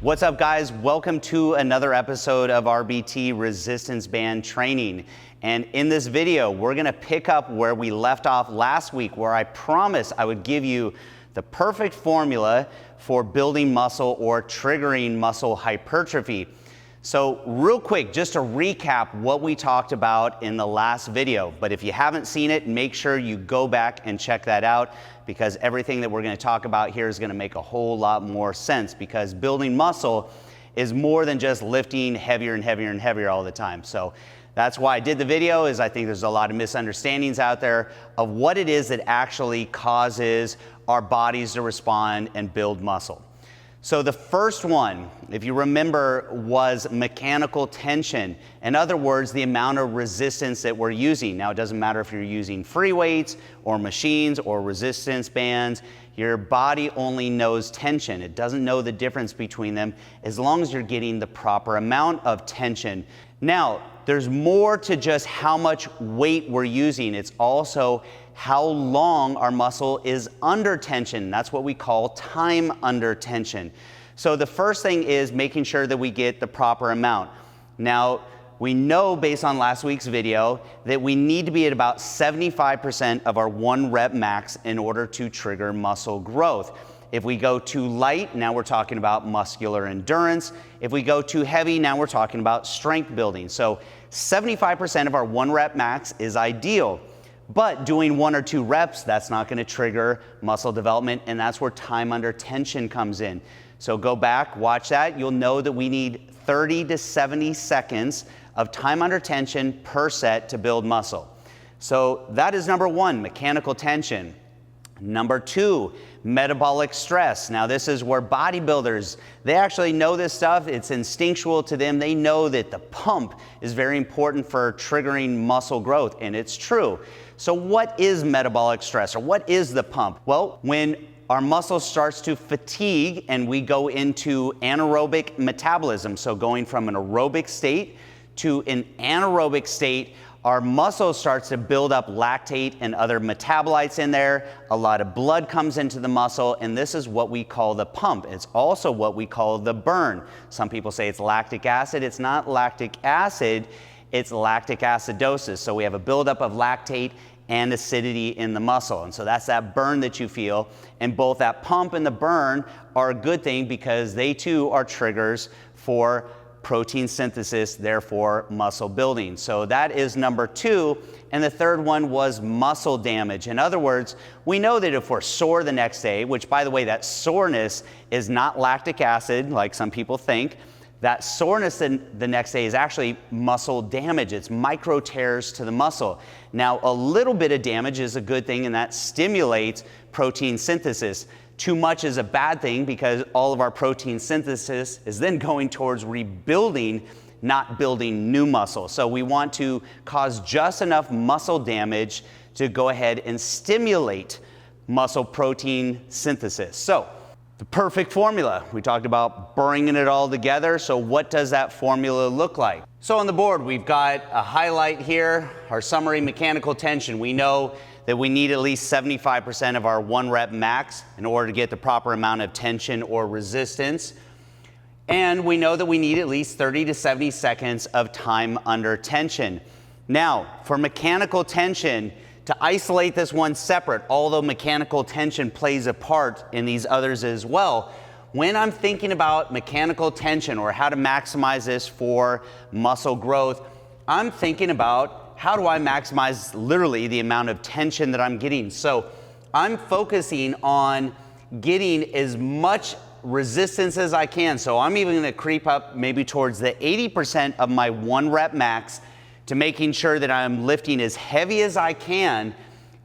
What's up, guys? Welcome to another episode of RBT Resistance Band Training. And in this video, we're gonna pick up where we left off last week, where I promised I would give you the perfect formula for building muscle or triggering muscle hypertrophy. So real quick, just to recap what we talked about in the last video, but if you haven't seen it, make sure you go back and check that out, because everything that we're going to talk about here is going to make a whole lot more sense, because building muscle is more than just lifting heavier and heavier and heavier all the time. So that's why I did the video, is I think there's a lot of misunderstandings out there of what it is that actually causes our bodies to respond and build muscle. So the first one, if you remember, was mechanical tension. In other words, the amount of resistance that we're using. Now, it doesn't matter if you're using free weights or machines or resistance bands. Your body only knows tension. It doesn't know the difference between them as long as you're getting the proper amount of tension. Now, there's more to just how much weight we're using. It's also how long our muscle is under tension. That's what we call time under tension. So the first thing is making sure that we get the proper amount. Now, we know based on last week's video that we need to be at about 75% of our 1 rep max in order to trigger muscle growth. If we go too light, now we're talking about muscular endurance. If we go too heavy, now we're talking about strength building. So 75% of our 1 rep max is ideal. But doing 1 or 2 reps, that's not going to trigger muscle development, and that's where time under tension comes in. So go back, watch that. You'll know that we need 30 to 70 seconds of time under tension per set to build muscle. So that is number 1, mechanical tension. Number 2, metabolic stress. Now this is where bodybuilders, they actually know this stuff. It's instinctual to them. They know that the pump is very important for triggering muscle growth, and it's true. So what is metabolic stress, or what is the pump? Well, when our muscle starts to fatigue and we go into anaerobic metabolism, so going from an aerobic state to an anaerobic state, our muscle starts to build up lactate and other metabolites in there. A lot of blood comes into the muscle, and this is what we call the pump. It's also what we call the burn. Some people say it's lactic acid. It's not lactic acid, it's lactic acidosis. So we have a buildup of lactate and acidity in the muscle. And so that's that burn that you feel. And both that pump and the burn are a good thing, because they too are triggers for protein synthesis, therefore muscle building. So that is number 2. And the third one was muscle damage. In other words, we know that if we're sore the next day, which, by the way, that soreness is not lactic acid like some people think. That soreness the next day is actually muscle damage. It's micro tears to the muscle. Now, a little bit of damage is a good thing, and that stimulates protein synthesis. Too much is a bad thing, because all of our protein synthesis is then going towards rebuilding, not building new muscle. So we want to cause just enough muscle damage to go ahead and stimulate muscle protein synthesis. So the perfect formula. We talked about bringing it all together. So what does that formula look like? So on the board, we've got a highlight here, our summary mechanical tension. We know that we need at least 75% of our 1 rep max in order to get the proper amount of tension or resistance. And we know that we need at least 30 to 70 seconds of time under tension. Now, for mechanical tension, to isolate this one separate, although mechanical tension plays a part in these others as well, when I'm thinking about mechanical tension or how to maximize this for muscle growth, I'm thinking about how do I maximize literally the amount of tension that I'm getting. So I'm focusing on getting as much resistance as I can. So I'm even going to creep up maybe towards the 80% of my 1 rep max, to making sure that I'm lifting as heavy as I can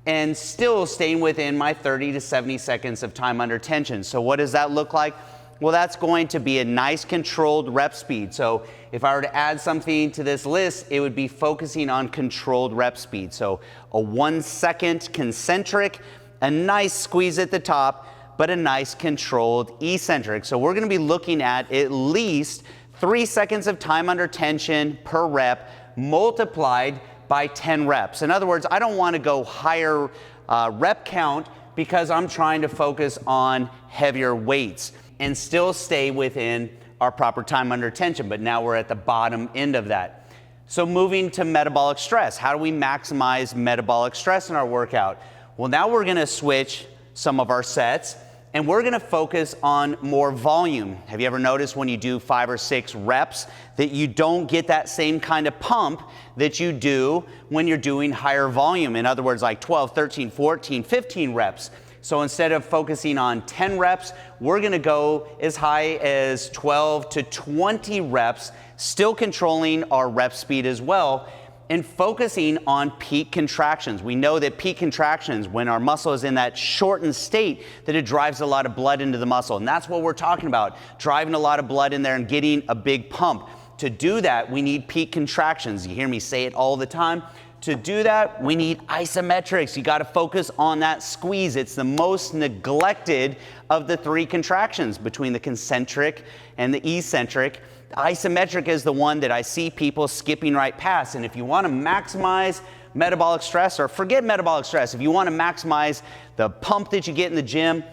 and still staying within my 30 to 70 seconds of time under tension. So what does that look like? Well, that's going to be a nice controlled rep speed. So if I were to add something to this list, it would be focusing on controlled rep speed. So a 1 second concentric, a nice squeeze at the top, but a nice controlled eccentric. So we're going to be looking at least 3 seconds of time under tension per rep, multiplied by 10 reps. In other words, I don't want to go higher rep count, because I'm trying to focus on heavier weights and still stay within our proper time under tension, but now we're at the bottom end of that. So moving to metabolic stress, how do we maximize metabolic stress in our workout? Well, now we're gonna switch some of our sets and we're gonna focus on more volume. Have you ever noticed when you do 5 or 6 reps that you don't get that same kind of pump that you do when you're doing higher volume? In other words, like 12, 13, 14, 15 reps. So instead of focusing on 10 reps, we're gonna go as high as 12 to 20 reps, still controlling our rep speed as well, and focusing on peak contractions. We know that peak contractions, when our muscle is in that shortened state, that it drives a lot of blood into the muscle. And that's what we're talking about, driving a lot of blood in there and getting a big pump. To do that, we need peak contractions. You hear me say it all the time. To do that, we need isometrics. You gotta focus on that squeeze. It's the most neglected of the 3 contractions between the concentric and the eccentric. The isometric is the one that I see people skipping right past. And if you want to maximize metabolic stress, or forget metabolic stress, if you want to maximize the pump that you get in the gym,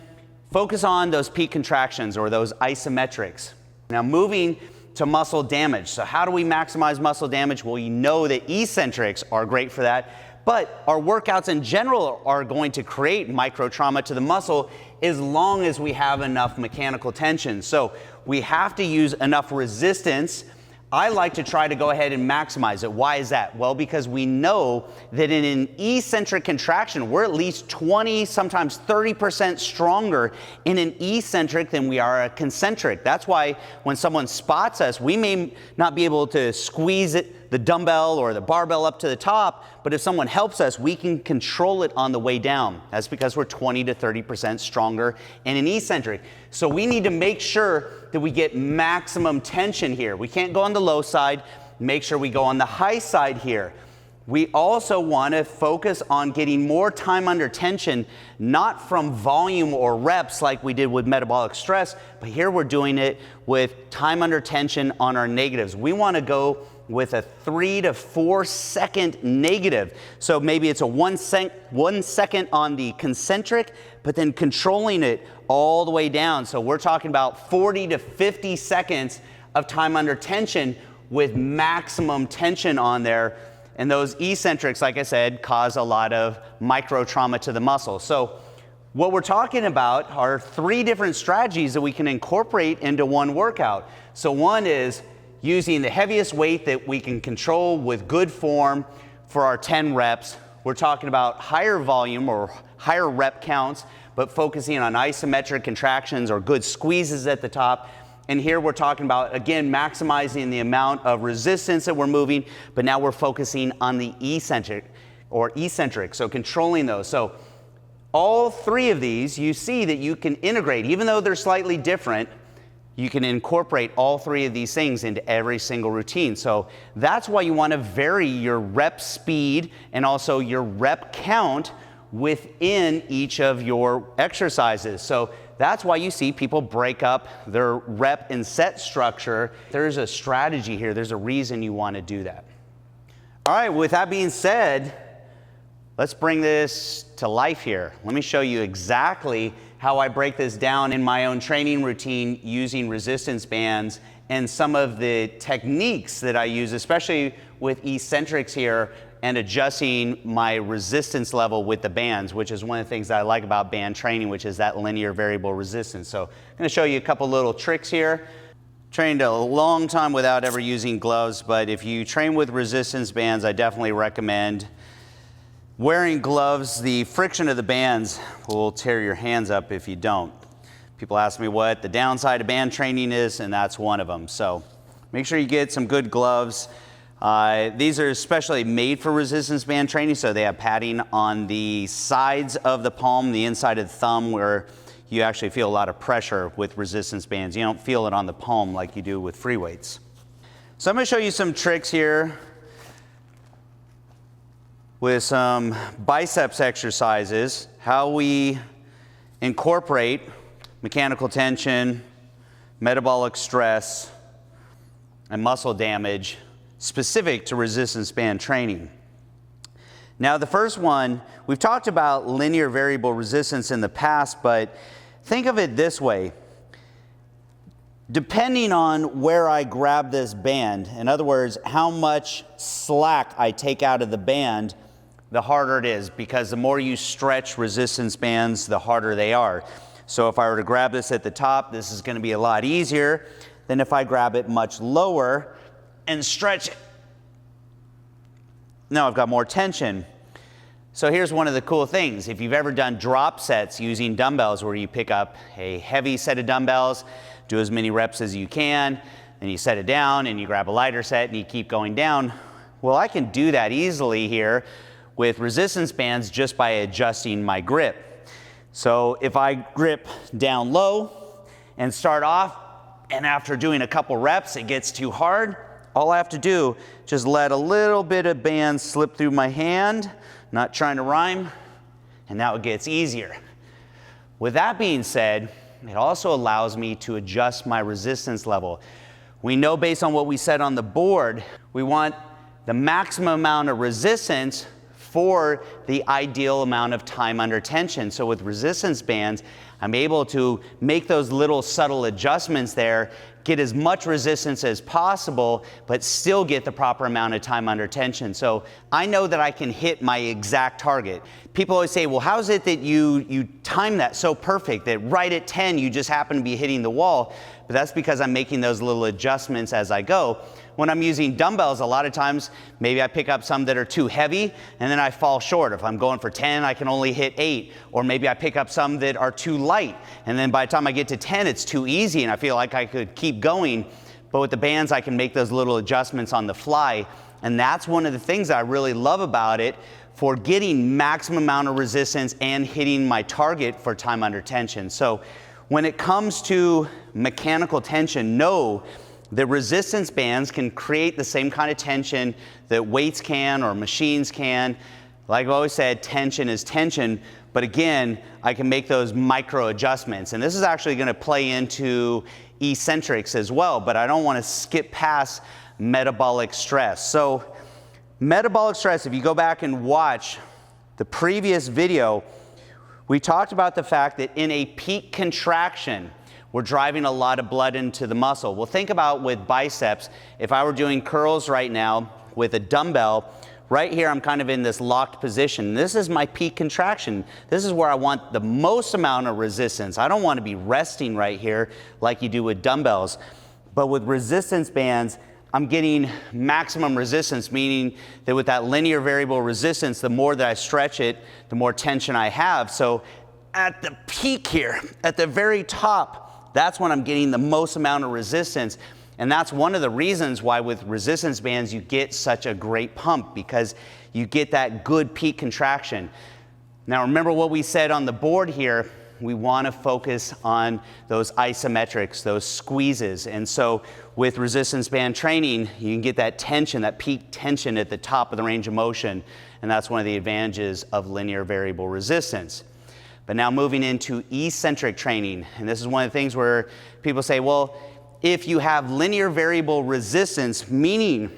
focus on those peak contractions or those isometrics. Now moving to muscle damage. So how do we maximize muscle damage? Well, you know that eccentrics are great for that, but our workouts in general are going to create micro trauma to the muscle as long as we have enough mechanical tension. So we have to use enough resistance. I like to try to go ahead and maximize it. Why is that? Well, because we know that in an eccentric contraction, we're at least 20, sometimes 30% stronger in an eccentric than we are a concentric. That's why when someone spots us, we may not be able to squeeze it, the dumbbell or the barbell up to the top, but if someone helps us, we can control it on the way down. That's because we're 20 to 30% stronger in an eccentric. So we need to make sure that we get maximum tension here. We can't go on the low side, make sure we go on the high side here. We also want to focus on getting more time under tension, not from volume or reps like we did with metabolic stress, but here we're doing it with time under tension on our negatives. We want to go with a 3 to 4 second negative. So maybe it's a 1 second on the concentric, but then controlling it all the way down. So we're talking about 40 to 50 seconds of time under tension with maximum tension on there. And those eccentrics, like I said, cause a lot of micro trauma to the muscle. So what we're talking about are 3 different strategies that we can incorporate into one workout. So one is using the heaviest weight that we can control with good form for our 10 reps. We're talking about higher volume or higher rep counts, but focusing on isometric contractions or good squeezes at the top. And here we're talking about, again, maximizing the amount of resistance that we're moving, but now we're focusing on the eccentric, so controlling those. So all 3 of these, you see that you can integrate, even though they're slightly different, you can incorporate all 3 of these things into every single routine. So that's why you want to vary your rep speed and also your rep count within each of your exercises. So that's why you see people break up their rep and set structure. There's a strategy here. There's a reason you want to do that. All right, with that being said, let's bring this to life here. Let me show you exactly how I break this down in my own training routine using resistance bands and some of the techniques that I use, especially with eccentrics here and adjusting my resistance level with the bands, which is one of the things that I like about band training, which is that linear variable resistance. So I'm gonna show you a couple little tricks here. Trained a long time without ever using gloves, but if you train with resistance bands, I definitely recommend wearing gloves. The friction of the bands will tear your hands up if you don't. People ask me what the downside of band training is, and that's one of them. So make sure you get some good gloves. These are especially made for resistance band training, so they have padding on the sides of the palm, the inside of the thumb, where you actually feel a lot of pressure with resistance bands. You don't feel it on the palm like you do with free weights. So I'm going to show you some tricks here with some biceps exercises, how we incorporate mechanical tension, metabolic stress, and muscle damage specific to resistance band training. Now the first one, we've talked about linear variable resistance in the past, but think of it this way. Depending on where I grab this band, in other words, how much slack I take out of the band, the harder it is, because the more you stretch resistance bands, the harder they are. So if I were to grab this at the top, this is going to be a lot easier than if I grab it much lower and stretch it. Now I've got more tension. So here's one of the cool things. If you've ever done drop sets using dumbbells where you pick up a heavy set of dumbbells, do as many reps as you can, and you set it down and you grab a lighter set and you keep going down. Well, I can do that easily here with resistance bands just by adjusting my grip. So if I grip down low and start off, and after doing a couple reps it gets too hard, all I have to do, just let a little bit of band slip through my hand, not trying to rhyme, and now it gets easier. With that being said, it also allows me to adjust my resistance level. We know based on what we said on the board, we want the maximum amount of resistance for the ideal amount of time under tension. So with resistance bands, I'm able to make those little subtle adjustments there, get as much resistance as possible, but still get the proper amount of time under tension. So I know that I can hit my exact target. People always say, well, how is it that you time that so perfect, that right at 10 you just happen to be hitting the wall? But that's because I'm making those little adjustments as I go. When I'm using dumbbells, a lot of times, maybe I pick up some that are too heavy and then I fall short. If I'm going for 10, I can only hit 8. Or maybe I pick up some that are too light, and then by the time I get to 10, it's too easy and I feel like I could keep going. But with the bands, I can make those little adjustments on the fly. And that's one of the things that I really love about it for getting maximum amount of resistance and hitting my target for time under tension. So when it comes to mechanical tension, know that resistance bands can create the same kind of tension that weights can or machines can. Like I've always said, tension is tension, but again, I can make those micro adjustments. And this is actually going to play into eccentrics as well, but I don't want to skip past metabolic stress. So metabolic stress, if you go back and watch the previous video, we talked about the fact that in a peak contraction, we're driving a lot of blood into the muscle. Well, think about with biceps, if I were doing curls right now with a dumbbell, right here I'm kind of in this locked position. This is my peak contraction. This is where I want the most amount of resistance. I don't want to be resting right here like you do with dumbbells. But with resistance bands, I'm getting maximum resistance, meaning that with that linear variable resistance, the more that I stretch it, the more tension I have. So at the peak here, at the very top, that's when I'm getting the most amount of resistance. And that's one of the reasons why with resistance bands you get such a great pump, because you get that good peak contraction. Now remember what we said on the board here, we want to focus on those isometrics, those squeezes. And so with resistance band training, you can get that tension, that peak tension at the top of the range of motion. And that's one of the advantages of linear variable resistance. But now moving into eccentric training, and this is one of the things where people say, well, if you have linear variable resistance, meaning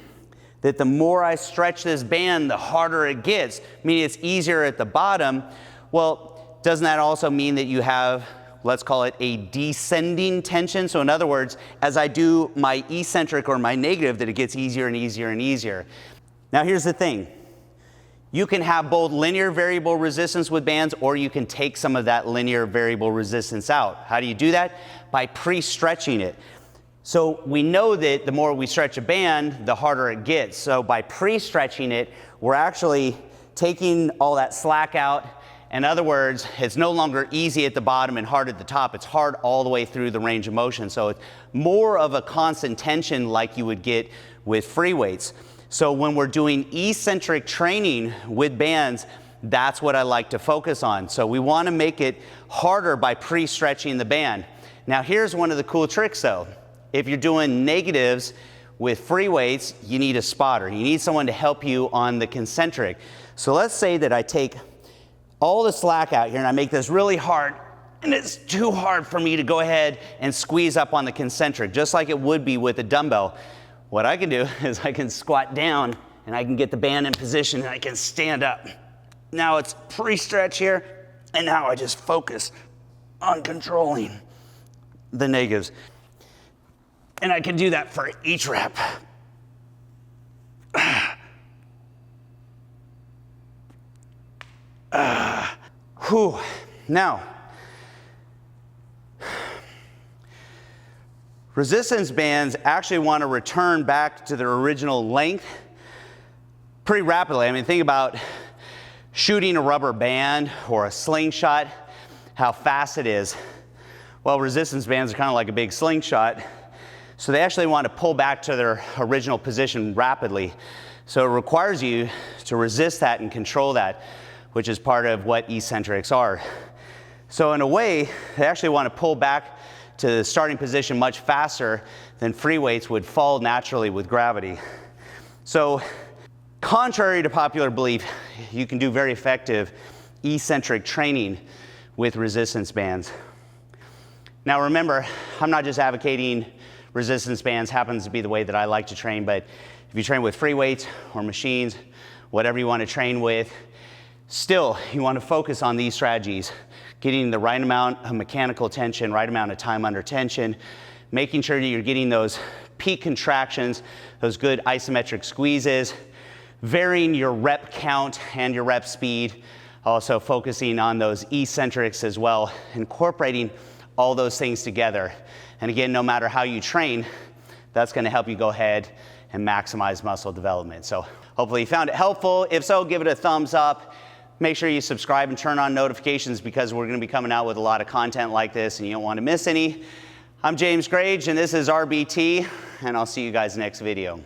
that the more I stretch this band, the harder it gets, meaning it's easier at the bottom, well, doesn't that also mean that you have, let's call it a descending tension? So in other words, as I do my eccentric or my negative, that it gets easier and easier and easier. Now here's the thing. You can have both linear variable resistance with bands, or you can take some of that linear variable resistance out. How do you do that? By pre-stretching it. So we know that the more we stretch a band, the harder it gets. So by pre-stretching it, we're actually taking all that slack out. In other words, it's no longer easy at the bottom and hard at the top. It's hard all the way through the range of motion. So it's more of a constant tension like you would get with free weights. So when we're doing eccentric training with bands, that's what I like to focus on. So we want to make it harder by pre-stretching the band. Now here's one of the cool tricks though. If you're doing negatives with free weights, you need a spotter. You need someone to help you on the concentric. So let's say that I take all the slack out here and I make this really hard, and it's too hard for me to go ahead and squeeze up on the concentric, just like it would be with a dumbbell. What I can do is I can squat down and I can get the band in position and I can stand up. Now it's pre-stretch here, and now I just focus on controlling the negatives. And I can do that for each rep. Whew. Now, resistance bands actually want to return back to their original length pretty rapidly. I mean, think about shooting a rubber band or a slingshot, how fast it is. Well, resistance bands are kind of like a big slingshot, so they actually want to pull back to their original position rapidly. So it requires you to resist that and control that, which is part of what eccentrics are. So in a way, they actually want to pull back to the starting position much faster than free weights would fall naturally with gravity. So contrary to popular belief, you can do very effective eccentric training with resistance bands. Now remember, I'm not just advocating resistance bands, happens to be the way that I like to train, but if you train with free weights or machines, whatever you want to train with, still, you want to focus on these strategies, getting the right amount of mechanical tension, right amount of time under tension, making sure that you're getting those peak contractions, those good isometric squeezes, varying your rep count and your rep speed, also focusing on those eccentrics as well, incorporating all those things together. And again, no matter how you train, that's going to help you go ahead and maximize muscle development. So hopefully you found it helpful. If so, give it a thumbs up. Make sure you subscribe and turn on notifications because we're going to be coming out with a lot of content like this and you don't want to miss any. I'm James Grage and this is RBT, and I'll see you guys next video.